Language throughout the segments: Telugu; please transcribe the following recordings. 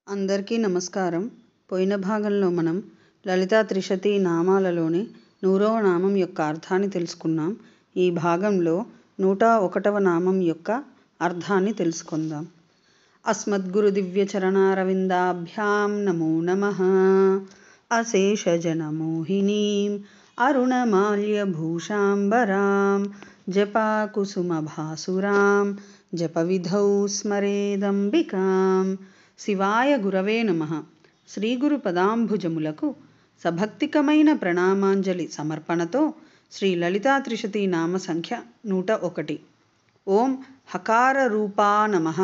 అందరికీ నమస్కారం. పోయిన భాగంలో మనం లలితా త్రిశతి నామాలలోని 100వ నామం యొక్క అర్థాన్ని తెలుసుకున్నాం. ఈ భాగంలో 101వ నామం యొక్క అర్థాన్ని తెలుసుకుందాం. అస్మద్గురు దివ్య చరణారవిందాభ్యాం నమో నమః. అశేషజనమోహినీం అరుణమాల్యభూషాంబరాం జపాకుసుమభాసురాం జపవిధౌ స్మరేదంబికాం. శివాయ గురవే నమః. శ్రీగురు పదాంభుజములకు సభక్తికమైన ప్రణామాంజలి సమర్పణతో శ్రీ లలితా త్రిశతి నామ సంఖ్య 101. ఓం హకార రూపా నమః.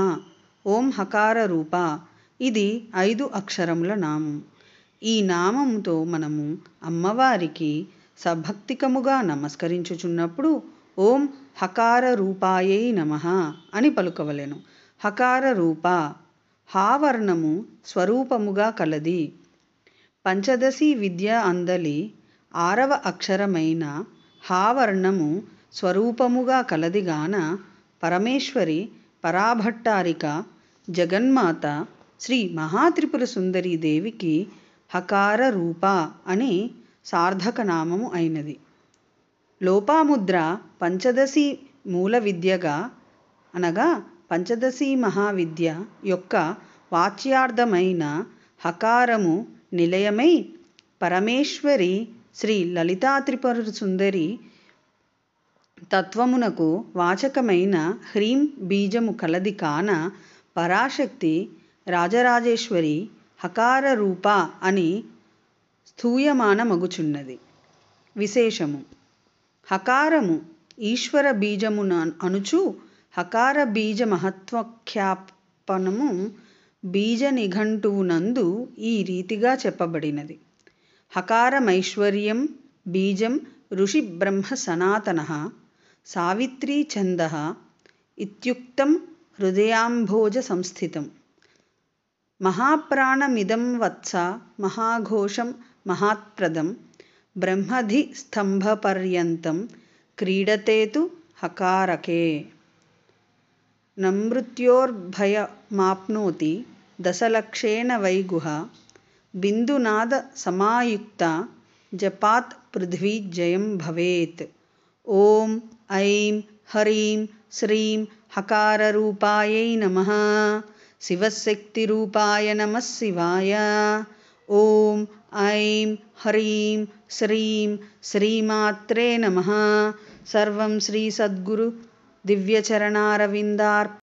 ఓం హకార రూపా, ఇది 5 అక్షరముల నామం. ఈ నామముతో మనము అమ్మవారికి సభక్తికముగా నమస్కరించుచున్నప్పుడు ఓం హకార రూపాయై నమః అని పలుకవలెను. హకార రూప హావర్ణము స్వరూపముగా కలది. పంచదశి విద్య అందలి 6వ అక్షరమైన హావర్ణము స్వరూపముగా కలదిగాన పరమేశ్వరి పరాభట్టారిక జగన్మాత శ్రీ మహాత్రిపుర సుందరీ దేవికి హకార రూప అని సార్థక నామము అయినది. లోపాముద్ర పంచదశి మూల విద్యగా అనగా పంచదశి మహావిద్య యొక్క వాచ్యార్థమైన హకారము నిలయమై పరమేశ్వరి శ్రీ లలితా త్రిపుర సుందరి తత్వమునకు వాచకమైన హ్రీం బీజము కలది కాన పరాశక్తి రాజరాజేశ్వరి హకార రూప అని స్థూయమానమగుచున్నది. విశేషము: హకారము ఈశ్వర బీజమున అనుచు హకార బీజ మహత్వాఖ్యాపనము బీజ నిఘంటువునందు ఈ రీతిగా చెప్పబడినది. హకారమైశ్వర్యం బీజం ఋషి బ్రహ్మ సనాతనః సావిత్రీ ఛందః ఇత్యుక్తం హృదయాంభోజ సంస్థితం. మహాప్రాణమిదం వత్స మహాఘోషం మహాత్ప్రదం బ్రహ్మధి స్తంభపర్యంతం క్రీడతే తు హకారకే. నమృత్యోర్భయమాప్నోతి దశలక్షేణ వై గుహ బిందునాద సమాయుక్త జపాత్ పృథ్వీ జయం భవేత్. ఓం ఐం హ్రీం శ్రీం హకార రూపాయై నమః. శివశక్తి రూపాయ నమః శివాయ. ఓం ఐం హ్రీం శ్రీం శ్రీమాత్రే నమః. సర్వం శ్రీ సద్గురు దివ్య చరణారవిందార్పణమస్తు.